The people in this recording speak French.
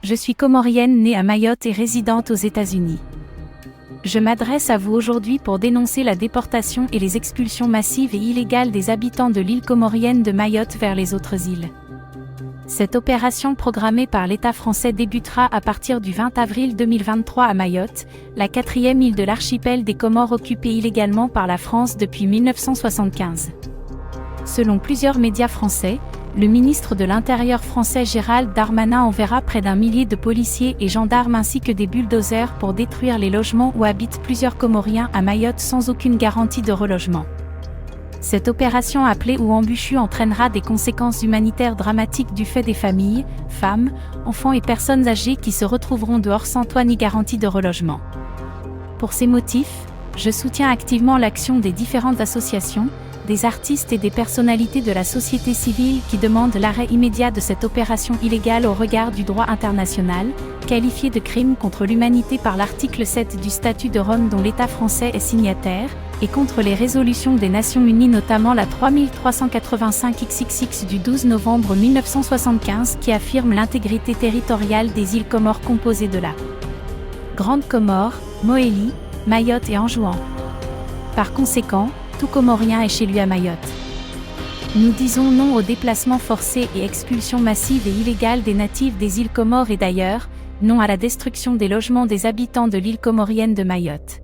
Je suis comorienne née à Mayotte et résidente aux États-Unis. Je m'adresse à vous aujourd'hui pour dénoncer la déportation et les expulsions massives et illégales des habitants de l'île comorienne de Mayotte vers les autres îles. Cette opération programmée par l'État français débutera à partir du 20 avril 2023 à Mayotte, la quatrième île de l'archipel des Comores occupée illégalement par la France depuis 1975. Selon plusieurs médias français, le ministre de l'Intérieur français Gérald Darmanin enverra près d'1 millier de policiers et gendarmes ainsi que des bulldozers pour détruire les logements où habitent plusieurs Comoriens à Mayotte sans aucune garantie de relogement. Cette opération appelée ou embûchue entraînera des conséquences humanitaires dramatiques du fait des familles, femmes, enfants et personnes âgées qui se retrouveront dehors sans toit ni garantie de relogement. Pour ces motifs, je soutiens activement l'action des différentes associations, des artistes et des personnalités de la société civile qui demandent l'arrêt immédiat de cette opération illégale au regard du droit international, qualifiée de crime contre l'humanité par l'article 7 du Statut de Rome dont l'État français est signataire, et contre les résolutions des Nations Unies notamment la 3385 XXX du 12 novembre 1975 qui affirme l'intégrité territoriale des îles Comores composées de la Grande Comore, Mohéli, Mayotte et Anjouan. Par conséquent, tout Comorien est chez lui à Mayotte. Nous disons non aux déplacements forcés et expulsions massives et illégales des natifs des îles Comores et d'ailleurs, non à la destruction des logements des habitants de l'île comorienne de Mayotte.